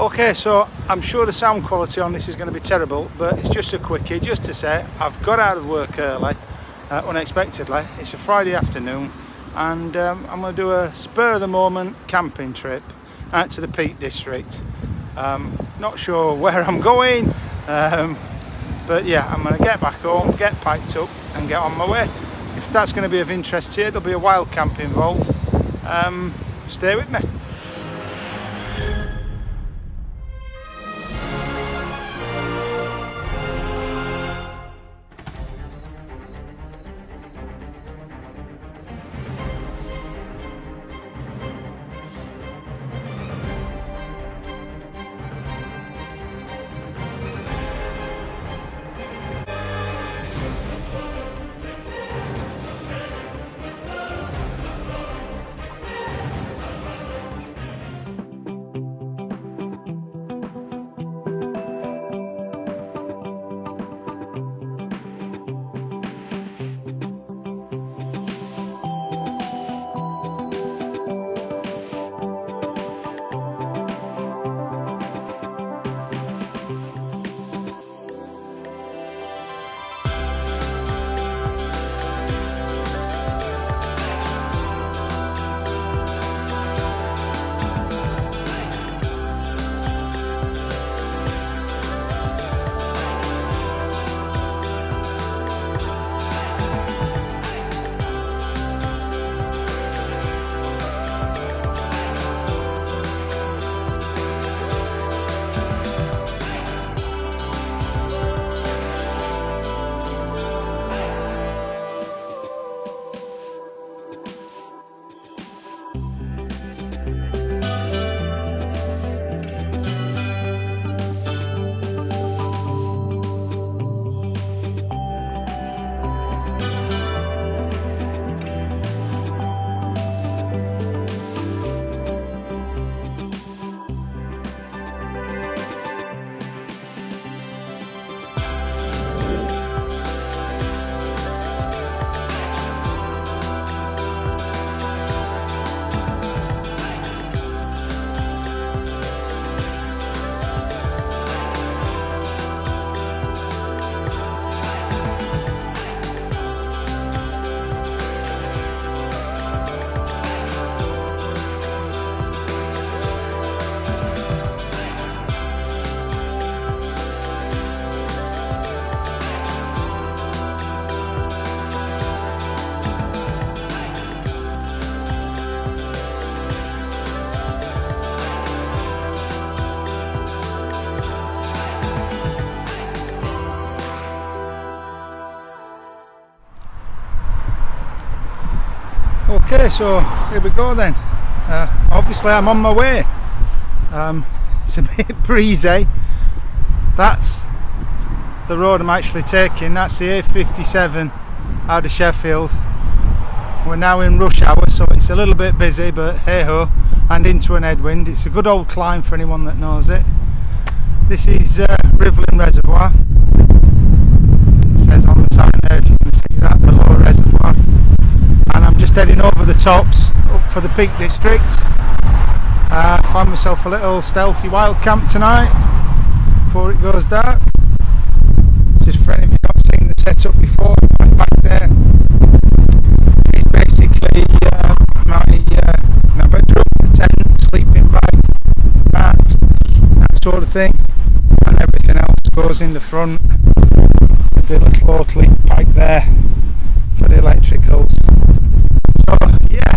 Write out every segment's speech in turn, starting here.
Okay, so I'm sure the sound quality on this is going to be terrible, but it's just a quickie, just to say I've got out of work early, unexpectedly. It's a Friday afternoon, and I'm going to do a spur of the moment camping trip out to the Peak District. Not sure where I'm going, but yeah, I'm going to get back home, get packed up and get on my way. If that's going to be of interest to you, there'll be a wild camp involved. Stay with me. Okay, so here we go then. Obviously I'm on my way. It's a bit breezy. That's the road I'm actually taking. That's the A57 out of Sheffield. We're now in rush hour, so it's a little bit busy, but hey ho, and into an headwind. It's a good old climb for anyone that knows it. This is Reservoir. It says on the sign there, if you can see that, below reservoir. And I'm just heading over the tops up for the Peak District. Find myself a little stealthy wild camp tonight before it goes dark. Just for any of you not seen the setup before, right back there is basically my bedroom, the tent, sleeping bag, mat, that sort of thing, and everything else goes in the front with the little auto leak pipe there for the electricals. So yeah,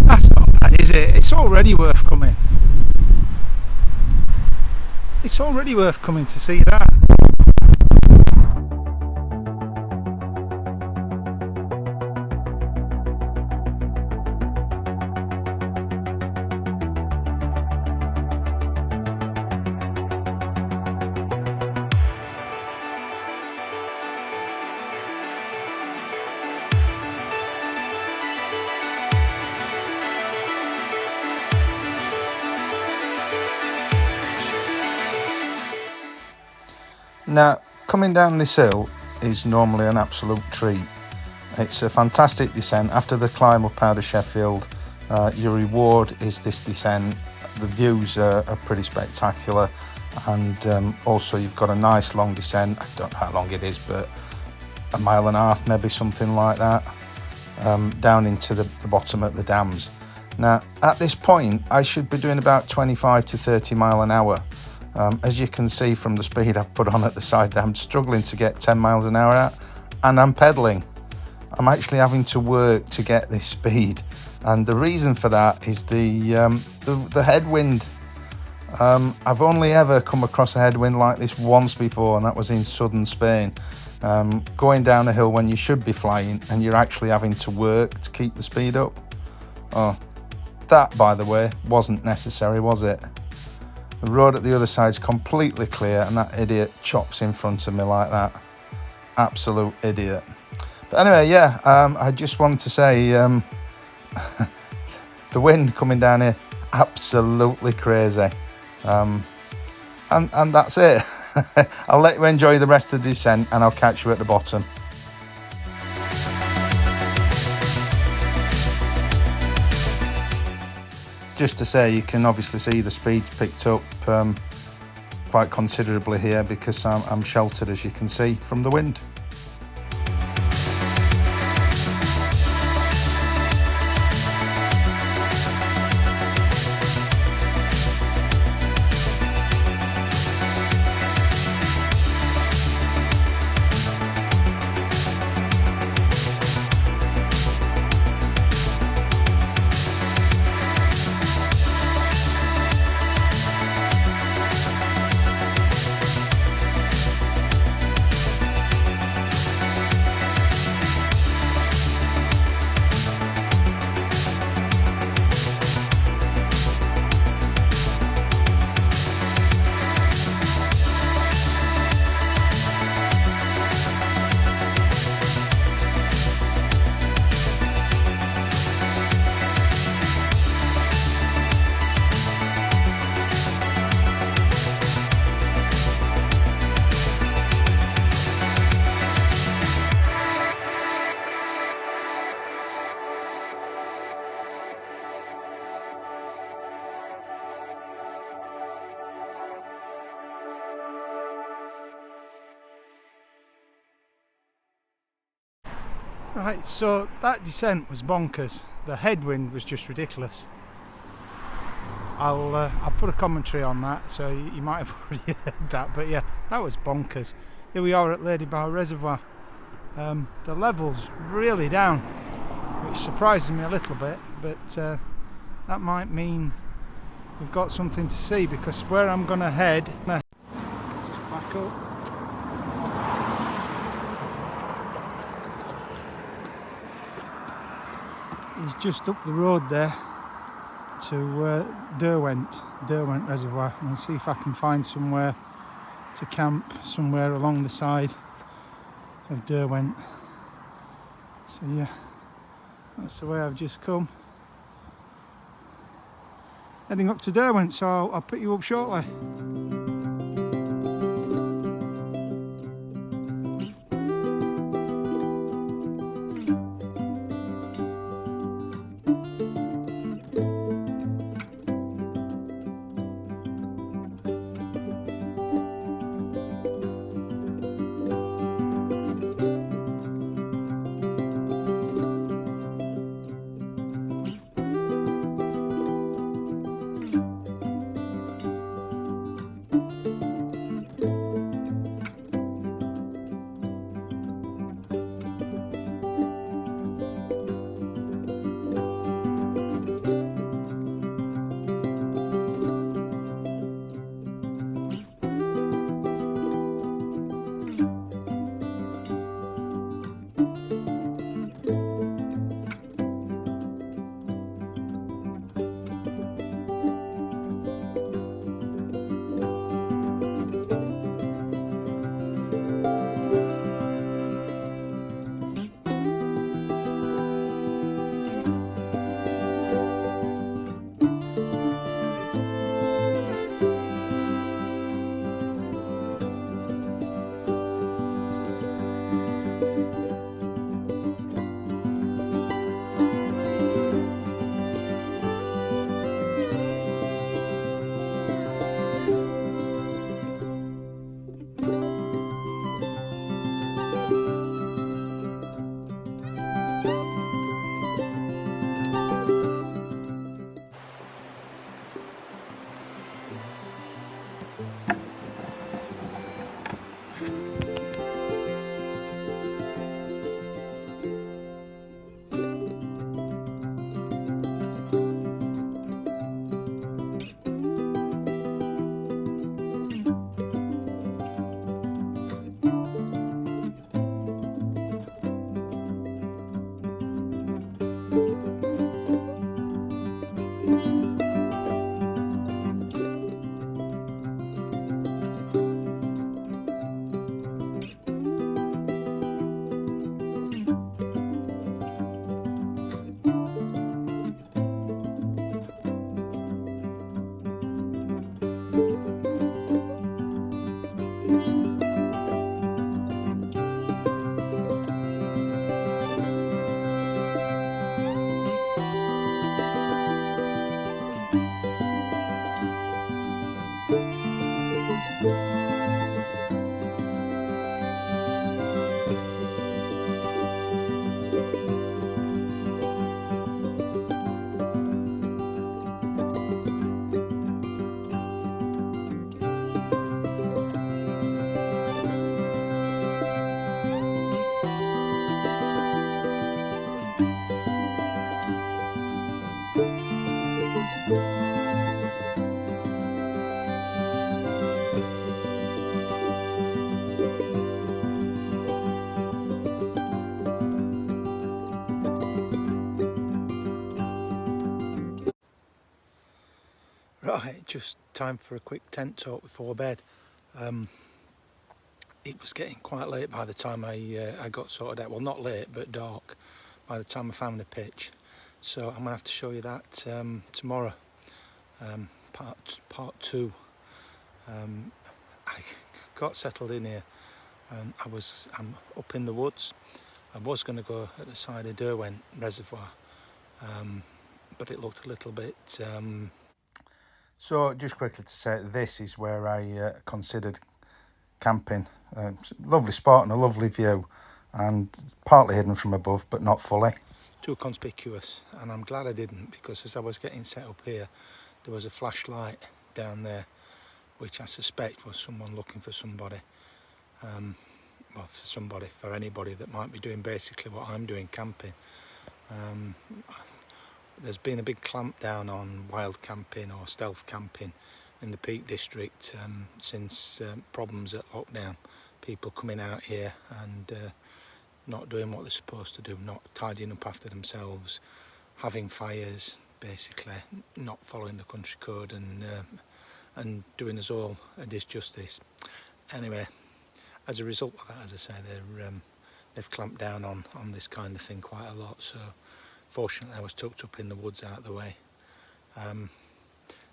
that's not bad, is it? It's already worth coming. It's already worth coming to see that. Now, coming down this hill is normally an absolute treat. It's a fantastic descent. After the climb up out of Sheffield, Your reward is this descent. The views are pretty spectacular, and also you've got a nice long descent. I don't know how long it is, but a mile and a half, maybe, something like that, down into the bottom at the dams. Now at this point I should be doing about 25 to 30 mile an hour. As you can see from the speed I've put on at the side there, I'm struggling to get 10 miles an hour out, and I'm pedaling. I'm actually having to work to get this speed, and the reason for that is the headwind. I've only ever come across a headwind like this once before, and that was in southern Spain. Going down a hill when you should be flying, and you're actually having to work to keep the speed up. Oh, that, by the way, wasn't necessary, was it? The road at the other side is completely clear, and that idiot chops in front of me like that. Absolute idiot. But anyway, yeah, I just wanted to say the wind coming down here, absolutely crazy. And that's it. I'll let you enjoy the rest of the descent, and I'll catch you at the bottom. Just to say, you can obviously see the speed's picked up quite considerably here because I'm sheltered, as you can see, from the wind. Right, so that descent was bonkers. The headwind was just ridiculous. I'll put a commentary on that, so you might have already heard that, but yeah, that was bonkers. Here we are at Ladybower reservoir. The level's really down, which surprises me a little bit, but that might mean we've got something to see, because where I'm going to head, back up, is just up the road there to Derwent reservoir, and I'll see if I can find somewhere to camp somewhere along the side of Derwent. So yeah, that's the way I've just come, heading up to Derwent, so I'll pick you up shortly. Right, just time for a quick tent talk before bed. It was getting quite late by the time I got sorted out. Well, not late, but dark by the time I found a pitch. So I'm gonna have to show you that tomorrow, part two. I got settled in here. I'm up in the woods. I was going to go at the side of Derwent Reservoir, but it looked a little bit. So just quickly to say, this is where I considered camping. Lovely spot and a lovely view, and it's partly hidden from above, but not fully. Too conspicuous, and I'm glad I didn't, because as I was getting set up here, there was a flashlight down there, which I suspect was someone looking for somebody. Well, for anybody that might be doing basically what I'm doing, camping. There's been a big clamp down on wild camping or stealth camping in the Peak District since problems at lockdown. People coming out here and not doing what they're supposed to do, not tidying up after themselves, having fires, basically not following the country code, and doing us all a disjustice. Anyway, as a result of that, as I say, they've clamped down on this kind of thing quite a lot. So fortunately I was tucked up in the woods out of the way.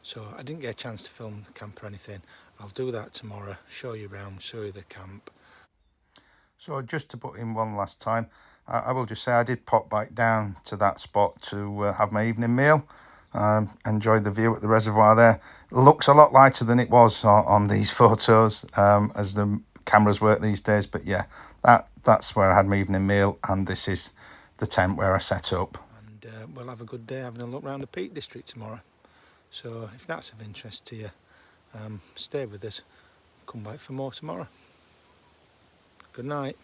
So I didn't get a chance to film the camp or anything. I'll do that tomorrow, show you around, show you the camp. So just to put in one last time, I will just say I did pop back down to that spot to have my evening meal. Enjoyed the view at the reservoir there. Looks a lot lighter than it was on these photos as the cameras work these days, but yeah, that's where I had my evening meal, and this is the tent where I set up. And we'll have a good day having a look around the Peak District tomorrow. So if that's of interest to you, stay with us, come back for more tomorrow. Good night.